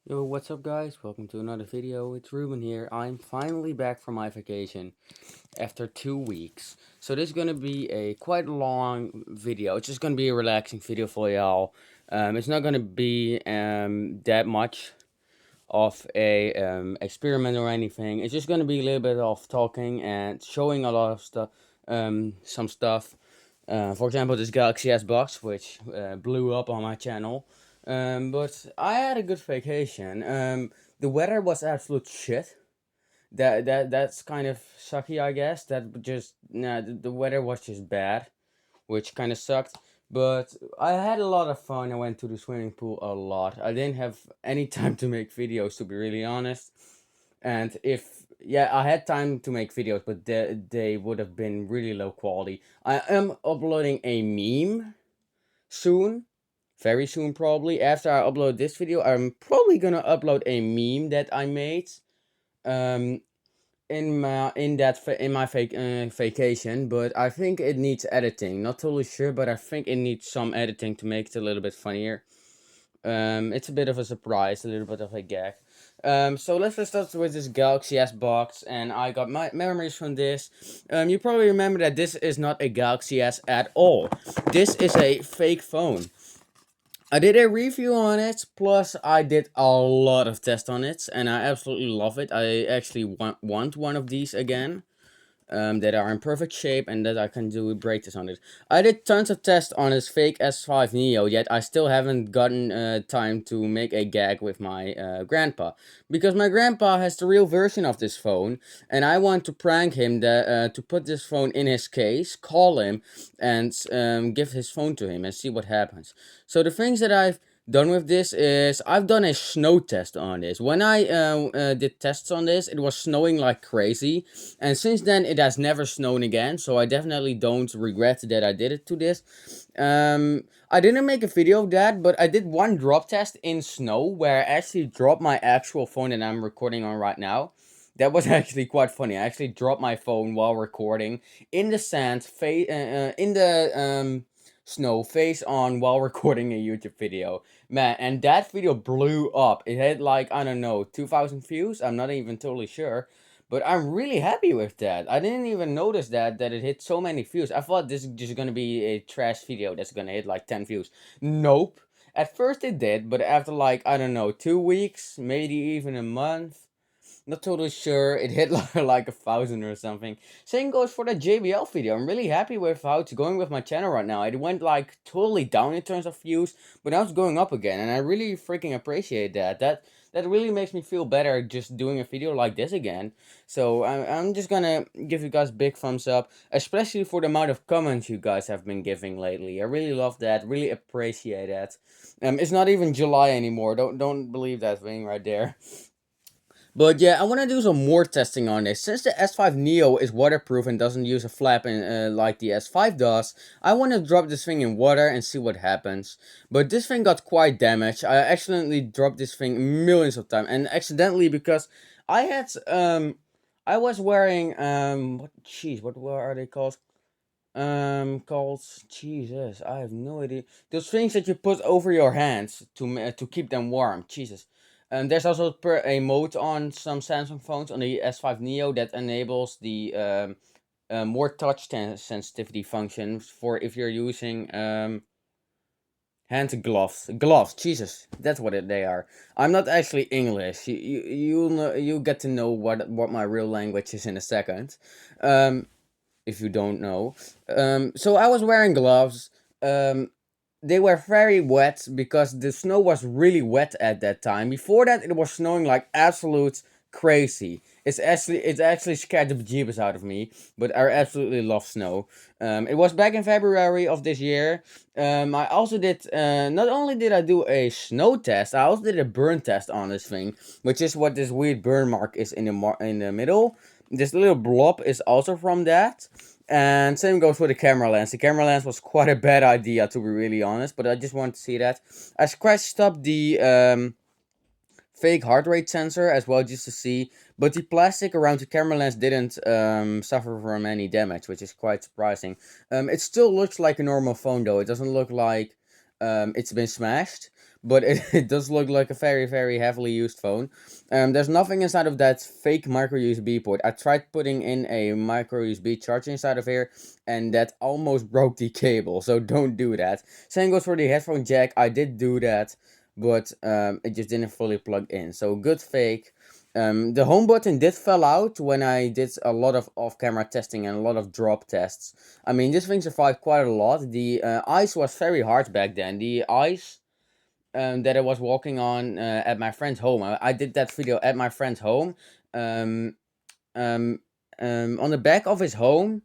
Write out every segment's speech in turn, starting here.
Yo, what's up guys? Welcome to another video. It's Ruben here. I'm finally back from my vacation after 2 weeks. So this is gonna be a quite long video. It's just gonna be a relaxing video for y'all. It's not gonna be that much of a experiment or anything. It's just gonna be a little bit of talking and showing a lot of stuff, some stuff. For example, this Galaxy S box, which blew up on my channel. But I had a good vacation. The weather was absolute shit. That's kind of sucky, I guess. That just nah, the weather was just bad, which kind of sucked. But I had a lot of fun. I went to the swimming pool a lot. I didn't have any time to make videos, to be really honest. And if yeah, I had time to make videos, but they would have been really low quality. I am uploading a meme soon, very soon probably. After I upload this video, I'm probably gonna upload a meme that I made. Um, in my vacation, but I think it needs editing. Not totally sure, but I think it needs some editing to make it a little bit funnier. It's a bit of a surprise, a little bit of a gag. So let's start with this Galaxy S box, and I got my memories from this. You probably remember that this is not a Galaxy S at all. This is a fake phone. I did a review on it, plus I did a lot of tests on it, and I absolutely love it. I actually want one of these again, that are in perfect shape and that I can do a break test on it. I did tons of tests on this fake S5 Neo, yet I still haven't gotten time to make a gag with my grandpa. Because my grandpa has the real version of this phone, and I want to prank him to put this phone in his case, call him, and give his phone to him and see what happens. So the things that I've done with this is I've done a snow test on this. When I did tests on this, it was snowing like crazy, and since then it has never snowed again, so I definitely don't regret that I did it to this. I didn't make a video of that, but I did one drop test in snow where I actually dropped my actual phone that I'm recording on right now. That was actually quite funny. I actually dropped my phone while recording in the sand, in the snow, face on, while recording a YouTube video. Man, and that video blew up. It had like, I don't know, 2,000 views? I'm not even totally sure. But I'm really happy with that. I didn't even notice that it hit so many views. I thought this is just gonna be a trash video that's gonna hit like 10 views. Nope. At first it did, but after like, I don't know, 2 weeks, maybe even a month, not totally sure, it hit like 1,000 or something. Same goes for the JBL video. I'm really happy with how it's going with my channel right now. It went like totally down in terms of views, but now it's going up again, and I really freaking appreciate that. That really makes me feel better just doing a video like this again. So I'm just gonna give you guys big thumbs up, especially for the amount of comments you guys have been giving lately. I really love that, really appreciate that. It's not even July anymore. Don't believe that thing right there. But yeah, I want to do some more testing on this. Since the S5 Neo is waterproof and doesn't use a flap like the S5 does, I want to drop this thing in water and see what happens. But this thing got quite damaged. I accidentally dropped this thing millions of times, and accidentally because I had I was wearing what are they called? Called Jesus, I have no idea. Those things that you put over your hands to keep them warm. Jesus. There's also a mode on some Samsung phones on the S5 Neo that enables the more touch sensitivity functions for if you're using hand gloves. Gloves. Jesus, that's what they are. I'm not actually English. You know, you get to know what my real language is in a second. If you don't know. So I was wearing gloves. Um, they were very wet because the snow was really wet at that time. Before that, it was snowing like absolute crazy. It's actually scared the bejeebus out of me, but I absolutely love snow. It was back in February of this year. I also did. Not only did I do a snow test, I also did a burn test on this thing, which is what this weird burn mark is in the middle. This little blob is also from that. And same goes for the camera lens. The camera lens was quite a bad idea, to be really honest, but I just wanted to see that. I scratched up the fake heart rate sensor as well just to see, but the plastic around the camera lens didn't suffer from any damage, which is quite surprising. It still looks like a normal phone though. It doesn't look like it's been smashed. but it does look like a very, very heavily used phone. There's nothing inside of that fake micro USB port. I tried putting in a micro USB charger inside of here, and that almost broke the cable, so don't do that. Same goes for the headphone jack. I did do that, but it just didn't fully plug in. So good fake. The home button did fell out when I did a lot of off-camera testing and a lot of drop tests. I mean, this thing survived quite a lot. The ice was very hard back then. The ice that I was walking on at my friend's home. I did that video at my friend's home. Um, on the back of his home,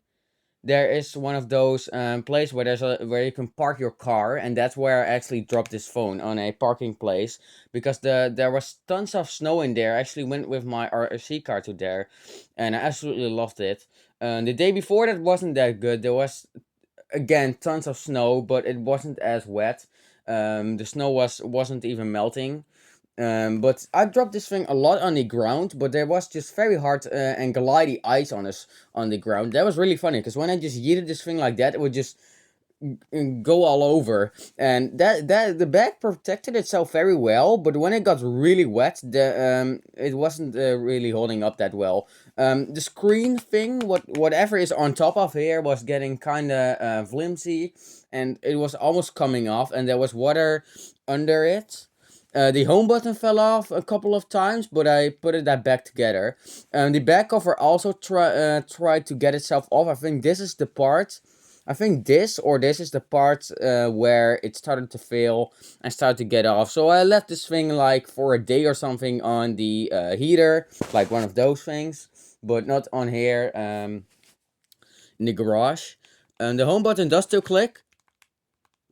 there is one of those place where where you can park your car, and that's where I actually dropped this phone, on a parking place, because there was tons of snow in there. I actually went with my RC car to there, and I absolutely loved it. The day before that wasn't that good. There was again tons of snow, but it wasn't as wet. The snow wasn't even melting. But I dropped this thing a lot on the ground, but there was just very hard and glidey ice on the ground. That was really funny, because when I just yeeted this thing like that, it would just go all over, and that the bag protected itself very well, but when it got really wet, the it wasn't really holding up that well. The screen thing, whatever is on top of here, was getting kind of flimsy, and it was almost coming off, and there was water under it. The home button fell off a couple of times, but I put that back together. The back cover also tried to get itself off. I think this is the part. I think this is the part where it started to fail and started to get off. So I left this thing like for a day or something on the heater, like one of those things, but not on here in the garage. The home button does still click,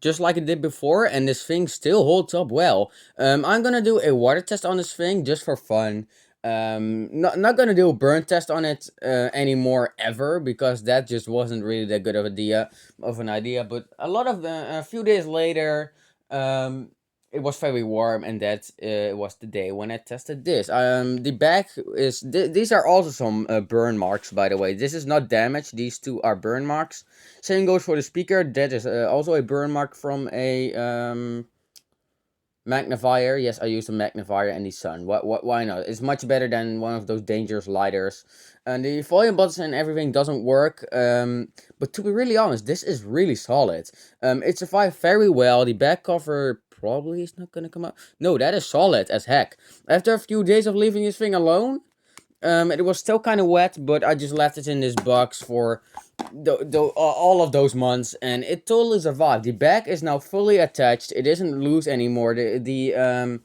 just like it did before, and this thing still holds up well. I'm gonna do a water test on this thing just for fun. Not gonna do a burn test on it anymore ever, because that just wasn't really that good of an idea. But a few days later, it was very warm, and that was the day when I tested this. The back is these are also some burn marks, by the way. This is not damage. These two are burn marks. Same goes for the speaker. That is also a burn mark from a magnifier. Yes, I used a magnifier and the sun. Why not? It's much better than one of those dangerous lighters. And the volume buttons and everything doesn't work. But to be really honest, this is really solid. It survived very well. The back cover probably is not gonna come out. No, that is solid as heck. After a few days of leaving this thing alone, it was still kind of wet, but I just left it in this box for all of those months, and it totally survived. The back is now fully attached. It isn't loose anymore. The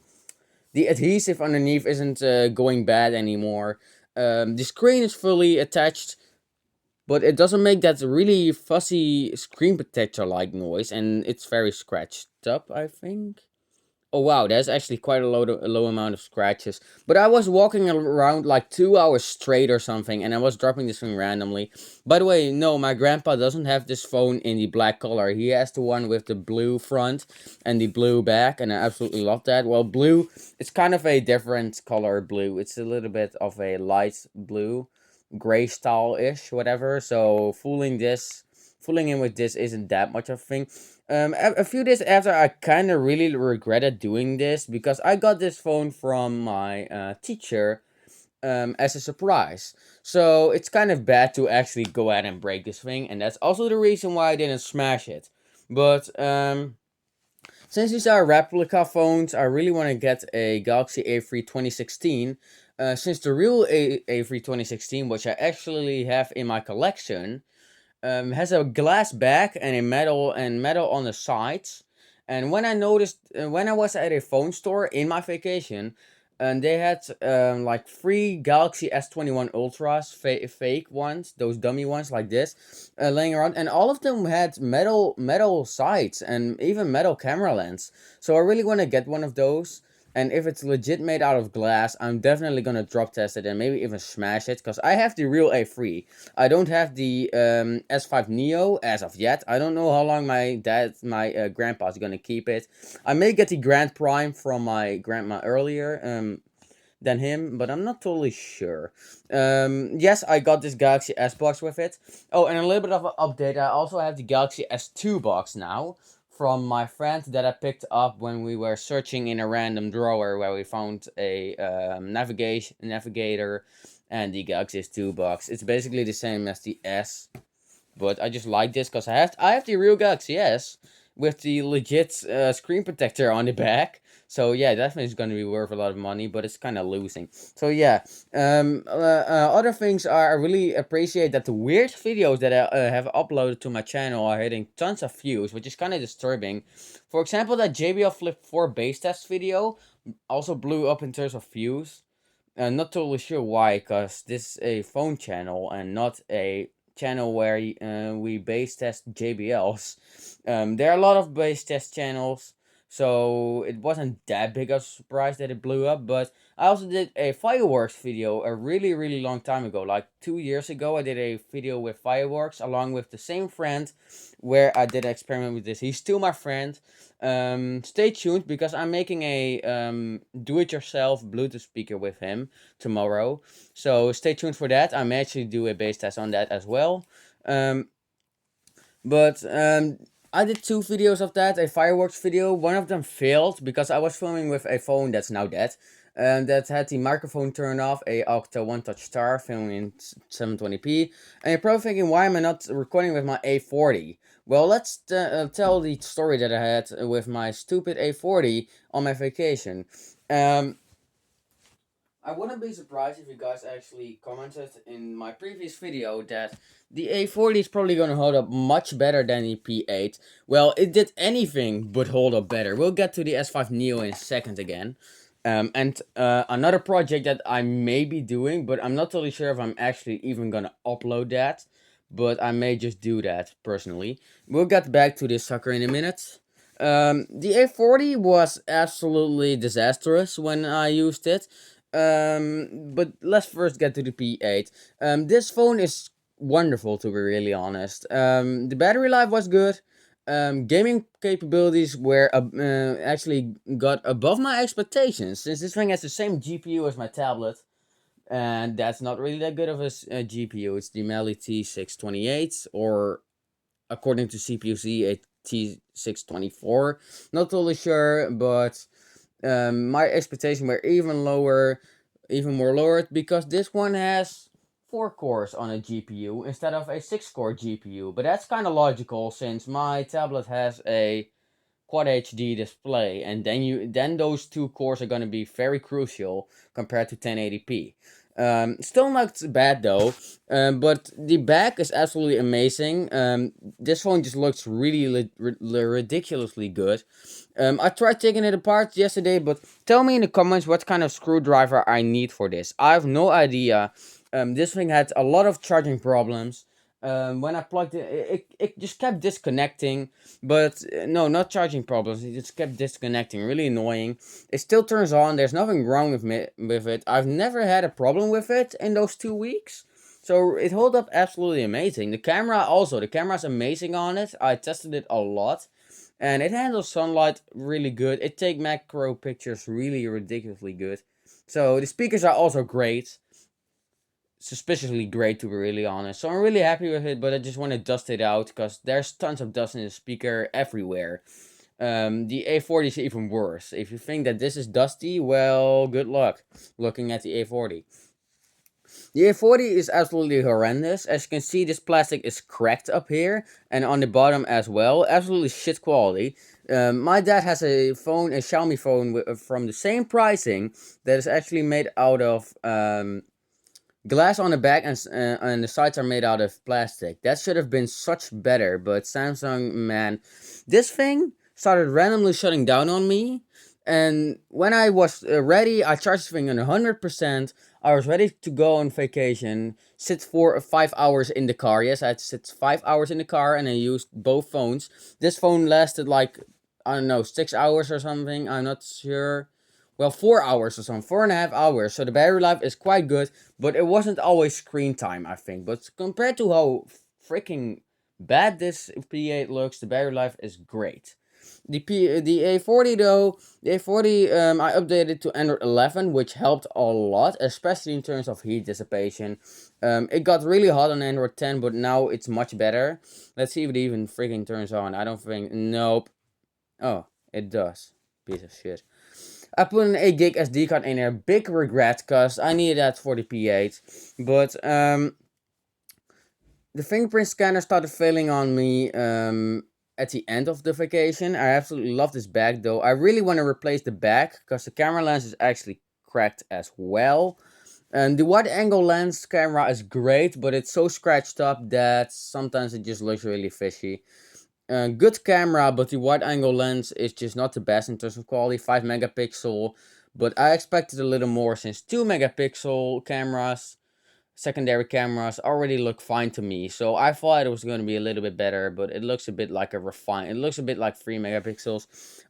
adhesive underneath isn't going bad anymore. The screen is fully attached, but it doesn't make that really fussy screen protector like noise, and it's very scratched up, I think. Oh wow, that's actually quite a low amount of scratches. But I was walking around like 2 hours straight or something, and I was dropping this thing randomly. By the way, no, my grandpa doesn't have this phone in the black color. He has the one with the blue front and the blue back, and I absolutely love that. Well, blue, it's kind of a different color blue. It's a little bit of a light blue, gray style-ish, whatever. So fooling in with this isn't that much of a thing. A few days after, I kind of really regretted doing this, because I got this phone from my teacher as a surprise. So it's kind of bad to actually go ahead and break this thing, and that's also the reason why I didn't smash it. But since these are replica phones, I really want to get a Galaxy A3 2016. Since the real A3 2016, which I actually have in my collection, has a glass back and a metal on the sides. And when I noticed, when I was at a phone store in my vacation, and they had like three Galaxy S21 Ultras, fake ones, those dummy ones like this, laying around, and all of them had metal sides and even metal camera lens. So I really want to get one of those. And if it's legit made out of glass, I'm definitely gonna drop test it and maybe even smash it, because I have the real A3. I don't have the S5 Neo as of yet. I don't know how long my grandpa's gonna keep it. I may get the Grand Prime from my grandma earlier than him, but I'm not totally sure. Yes, I got this Galaxy S box with it. Oh, and a little bit of an update. I also have the Galaxy S2 box now from my friend that I picked up when we were searching in a random drawer where we found a navigator and the Galaxy S2 box. It's basically the same as the S, but I just like this because I have the real Galaxy S with the legit screen protector on the back. So yeah, definitely it's gonna be worth a lot of money, but it's kind of losing. So yeah, other things are I really appreciate that the weird videos that I have uploaded to my channel are hitting tons of views, which is kind of disturbing. For example, that JBL Flip 4 base test video also blew up in terms of views. Not totally sure why, cause this is a phone channel and not a channel where we base test JBLs. There are a lot of base test channels, so it wasn't that big of a surprise that it blew up. But I also did a fireworks video a really long time ago, like 2 years ago. I did a video with fireworks along with the same friend, where I did an experiment with this. He's still my friend. Stay tuned because I'm making a do-it-yourself Bluetooth speaker with him tomorrow. So stay tuned for that. I may actually do a base test on that as well. Um, but I did two videos of that. A fireworks video. One of them failed because I was filming with a phone that's now dead. That had the microphone turned off, a Alcatel One Touch Star filming in 720p. And you're probably thinking, why am I not recording with my A40? Well, let's tell the story that I had with my stupid A40 on my vacation. Um, I wouldn't be surprised if you guys actually commented in my previous video that the A40 is probably going to hold up much better than the P8. Well, it did anything but hold up better. We'll get to the S5 Neo in a second again. And another project that I may be doing, but I'm not totally sure if I'm actually even going to upload that. But I may just do that personally. We'll get back to this sucker in a minute. The A40 was absolutely disastrous when I used it. But let's first get to the P8. This phone is wonderful, to be really honest. The battery life was good. Gaming capabilities were actually got above my expectations, since this thing has the same GPU as my tablet, and that's not really that good of a GPU. It's the Mali T628, or according to CPUC, a T624. Not totally sure, but my expectations were even lower, even more lowered, because this one has 4 cores on a GPU instead of a 6-core GPU. But that's kind of logical, since my tablet has a Quad HD display, and then those 2 cores are going to be very crucial compared to 1080p. Still not bad though, but the back is absolutely amazing. This phone just looks really ridiculously good. I tried taking it apart yesterday, but tell me in the comments what kind of screwdriver I need for this. I have no idea. This thing had a lot of charging problems. When I plugged it just kept disconnecting. But no, not charging problems. It just kept disconnecting. Really annoying. It still turns on. There's nothing wrong with it. I've never had a problem with it in those 2 weeks. So it held up absolutely amazing. The camera also. The camera's amazing on it. I tested it a lot. And it handles sunlight really good. It takes macro pictures really ridiculously good. So the speakers are also great. Suspiciously great, to be really honest. So I'm really happy with it, but I just want to dust it out because there's tons of dust in the speaker everywhere. The A40 is even worse. If you think that this is dusty, well, good luck looking at the A40. The A40 is absolutely horrendous. As you can see, this plastic is cracked up here and on the bottom as well. Absolutely shit quality. My dad has a phone, a Xiaomi phone from the same pricing, that is actually made out of glass on the back, and the sides are made out of plastic. That should have been such better, but Samsung, man, this thing started randomly shutting down on me. And when I was ready, I charged this thing on 100%. I was ready to go on vacation, sit 5 hours in the car. Yes, I had to sit 5 hours in the car, and I used both phones. This phone lasted like, I don't know, 6 hours or something. I'm not sure. Well, 4 hours or something, 4.5 hours. So the battery life is quite good, but it wasn't always screen time, I think. But compared to how freaking bad this P8 looks, the battery life is great. The A40 though, the A40 I updated to Android 11, which helped a lot, especially in terms of heat dissipation. It got really hot on Android 10, but now it's much better. Let's see if it even freaking turns on. I don't think, nope. Oh, it does. Piece of shit. I put an 8 gig SD card in there. Big regret, because I needed that for the P8. But the fingerprint scanner started failing on me at the end of the vacation. I absolutely love this bag though. I really want to replace the back because the camera lens is actually cracked as well. And the wide angle lens camera is great, but it's so scratched up that sometimes it just looks really fishy. Good camera, but the wide angle lens is just not the best in terms of quality. 5 megapixel, but I expected a little more since 2 megapixel cameras, secondary cameras already look fine to me. So I thought it was going to be a little bit better, but it looks a bit like a refine. It looks a bit like 3 megapixels.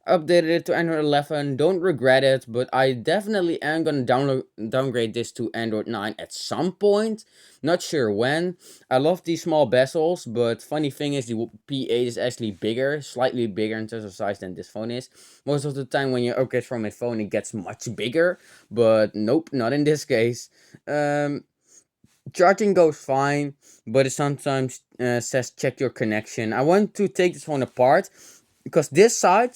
Updated it to Android 11. Don't regret it, but I definitely am going to downgrade this to Android 9 at some point. Not sure when. I love these small bezels, but funny thing is the P8 is actually bigger, slightly bigger in terms of size than this phone is. Most of the time when you upgrade from a phone, it gets much bigger, but nope, not in this case. Charging goes fine, but it sometimes says check your connection. I want to take this one apart because this side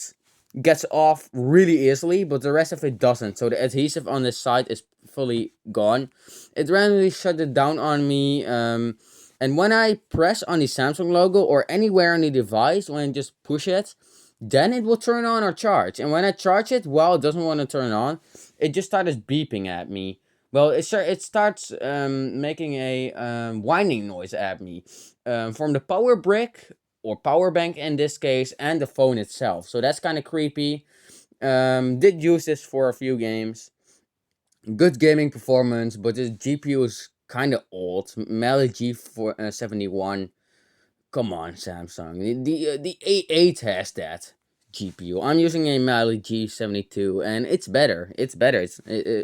gets off really easily, but the rest of it doesn't. So the adhesive on this side is fully gone. It randomly shut it down on me. And when I press on the Samsung logo or anywhere on the device, when I just push it, then it will turn on or charge. And when I charge it, well, it doesn't want to turn on. It just started beeping at me. Well, it starts making a whining noise at me from the power brick or power bank in this case, and the phone itself. So that's kind of creepy. Did use this for a few games. Good gaming performance, but this GPU is kind of old. Mali G71. Come on, Samsung. The A8 has that GPU. I'm using a Mali G72, and it's better. It's better.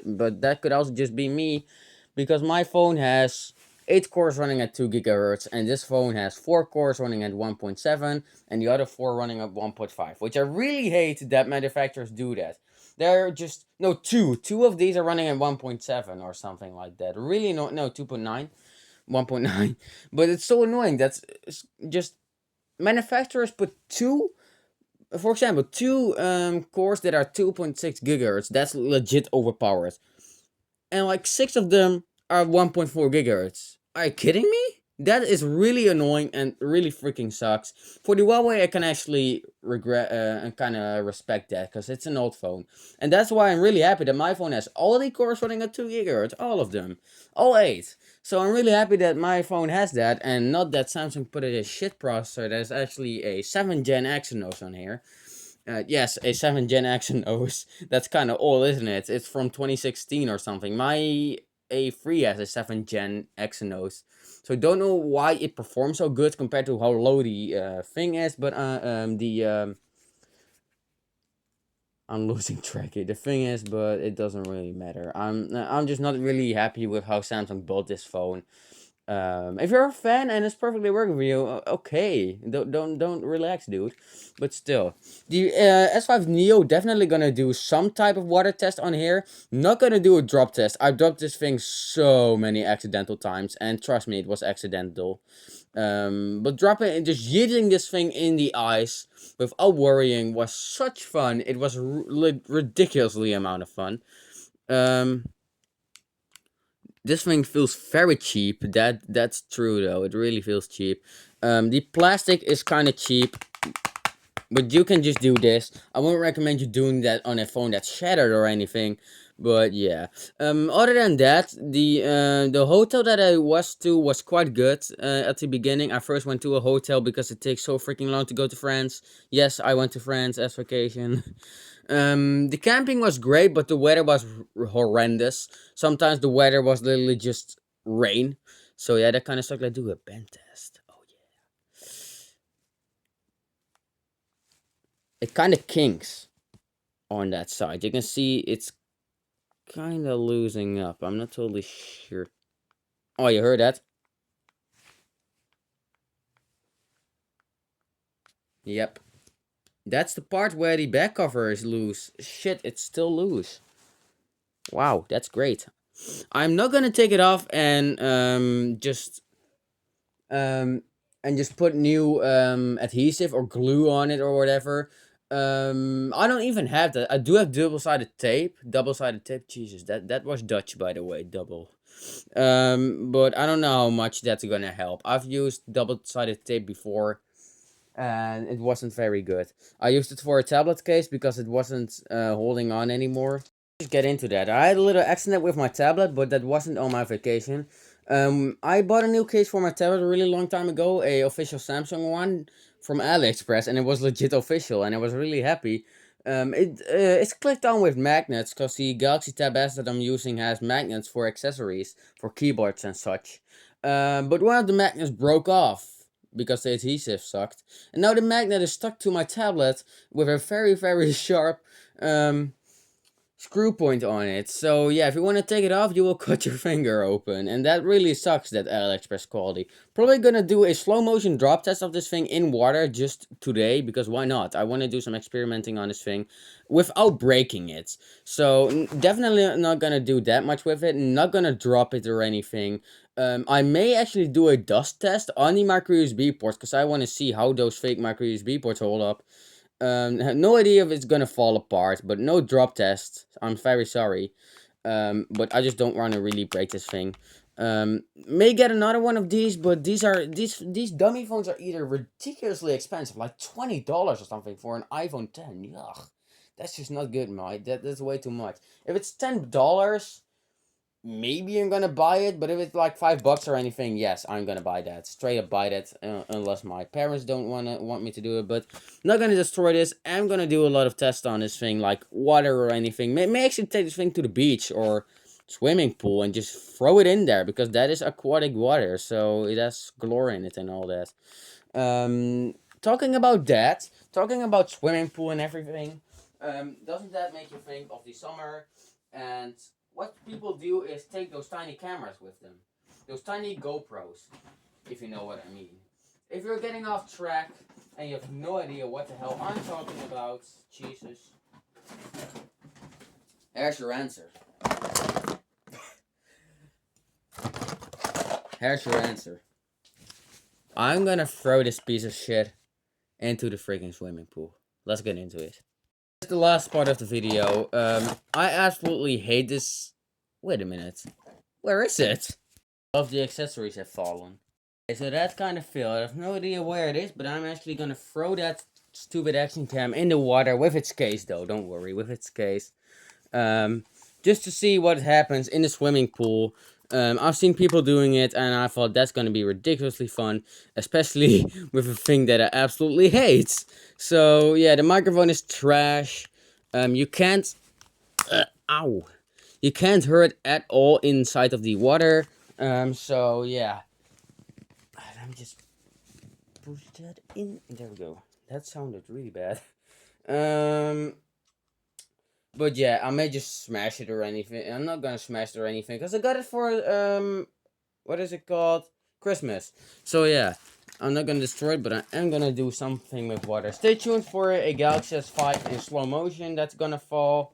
But that could also just be me, because my phone has 8 cores running at 2 gigahertz, and this phone has 4 cores running at 1.7, and the other 4 running at 1.5, which I really hate that manufacturers do that. They're just, no, two of these are running at 1.7 or something like that. Really, no, 2.9. 1.9. But it's so annoying. Just manufacturers put two, for example, two cores that are 2.6 gigahertz. That's legit overpowered, and like 6 of them are 1.4 gigahertz. Are you kidding me? That is really annoying and really freaking sucks. For the Huawei, I can actually regret and kind of respect that because it's an old phone, and that's why I'm really happy that my phone has all the cores running at 2 gigahertz, all of them, all 8. So I'm really happy that my phone has that, and not that Samsung put a shit processor. There's actually a 7 Gen Exynos on here. Yes, a 7 Gen Exynos. That's kind of old, isn't it? It's from 2016 or something. My A3 has a 7 Gen Exynos. So don't know why it performs so good compared to how low the thing is, but I'm losing track here. The thing is, but it doesn't really matter. I'm just not really happy with how Samsung built this phone. If you're a fan and it's perfectly working for you, okay, don't relax, dude. But still, the S5 Neo definitely gonna do some type of water test on here. Not gonna do a drop test. I've dropped this thing so many accidental times, and trust me, it was accidental. But dropping and just yeeting this thing in the ice without worrying was such fun. It was ridiculously amount of fun. Um, this thing feels very cheap. That's true though. It really feels cheap. The plastic is kind of cheap, but you can just do this. I won't recommend you doing that on a phone that's shattered or anything. But yeah. Other than that, the hotel that I was to was quite good. At the beginning, I first went to a hotel because it takes so freaking long to go to France. Yes, I went to France as vacation. The camping was great, but the weather was horrendous. Sometimes the weather was literally just rain. So yeah, that kind of sucked. Let's do a band test. Oh yeah. It kind of kinks on that side. You can see it's kind of losing up. I'm not totally sure. Oh, you heard that? Yep. That's the part where the back cover is loose. Shit, it's still loose. Wow, that's great. I'm not gonna take it off um and just put new adhesive or glue on it or whatever. I don't even have that. I do have double-sided tape. Double-sided tape. Jesus, that was Dutch, by the way. Double. But I don't know how much that's gonna help. I've used double-sided tape before, and it wasn't very good. I used it for a tablet case because it wasn't holding on anymore. Just get into that. I had a little accident with my tablet, but that wasn't on my vacation. I bought a new case for my tablet a really long time ago, a official Samsung one from AliExpress, and it was legit official, and I was really happy. It's clicked on with magnets because the Galaxy Tab S that I'm using has magnets for accessories, for keyboards and such. But one of the magnets broke off because the adhesive sucked, and now the magnet is stuck to my tablet with a very sharp screw point on it. So yeah, if you want to take it off, you will cut your finger open, and that really sucks, that AliExpress quality. Probably gonna do a slow motion drop test of this thing in water just today, because why not? I want to do some experimenting on this thing without breaking it. So definitely not gonna do that much with it, not gonna drop it or anything. I may actually do a dust test on the micro USB ports, because I want to see how those fake micro USB ports hold up. Have no idea if it's gonna fall apart, but no drop test. I'm very sorry. But I just don't want to really break this thing. May get another one of these, but these dummy phones are either ridiculously expensive, like $20 or something for an iPhone 10. Yuck, that's just not good, mate. That's way too much. If it's $10, maybe I'm gonna buy it, but if it's like $5 or anything, yes, I'm gonna buy that. Straight up buy that, unless my parents don't want me to do it. But not gonna destroy this. I'm gonna do a lot of tests on this thing, like water or anything. May actually take this thing to the beach or swimming pool and just throw it in there, because that is aquatic water, so it has chlorine in it and all that. Talking about that, talking about swimming pool and everything, doesn't that make you think of the summer? And what people do is take those tiny cameras with them, those tiny GoPros, if you know what I mean. If you're getting off track and you have no idea what the hell I'm talking about, Jesus, here's your answer. Here's your answer. I'm gonna throw this piece of shit into the freaking swimming pool. Let's get into it. This is the last part of the video. I absolutely hate this. Wait a minute. Where is it? All of the accessories have fallen. Okay, so that kind of failed. I have no idea where it is, but I'm actually gonna throw that stupid action cam in the water with its case, though. Don't worry, with its case. Just to see what happens in the swimming pool. I've seen people doing it, and I thought that's gonna be ridiculously fun, especially with a thing that I absolutely hate. So yeah, the microphone is trash. You can't. Ow. You can't hear it at all inside of the water. So yeah. Let me just push that in. There we go. That sounded really bad. But yeah, I may just smash it or anything. I'm not gonna smash it or anything, because I got it for, what is it called? Christmas. So yeah, I'm not gonna destroy it, but I am gonna do something with water. Stay tuned for a Galaxy S5 in slow motion that's gonna fall.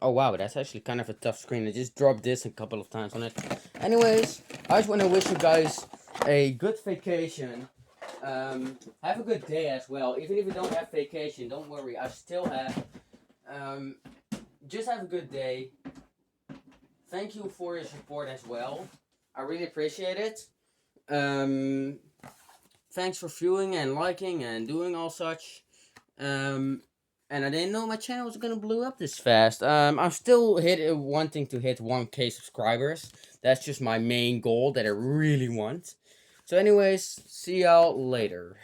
Oh wow, that's actually kind of a tough screen. I just dropped this a couple of times on it. Anyways, I just want to wish you guys a good vacation. Have a good day as well. Even if you don't have vacation, don't worry, I still have. Just have a good day. Thank you for your support as well. I really appreciate it. Thanks for viewing and liking and doing all such. And I didn't know my channel was gonna blow up this fast. I'm still wanting to hit 1K subscribers. That's just my main goal that I really want. So anyways, see y'all later.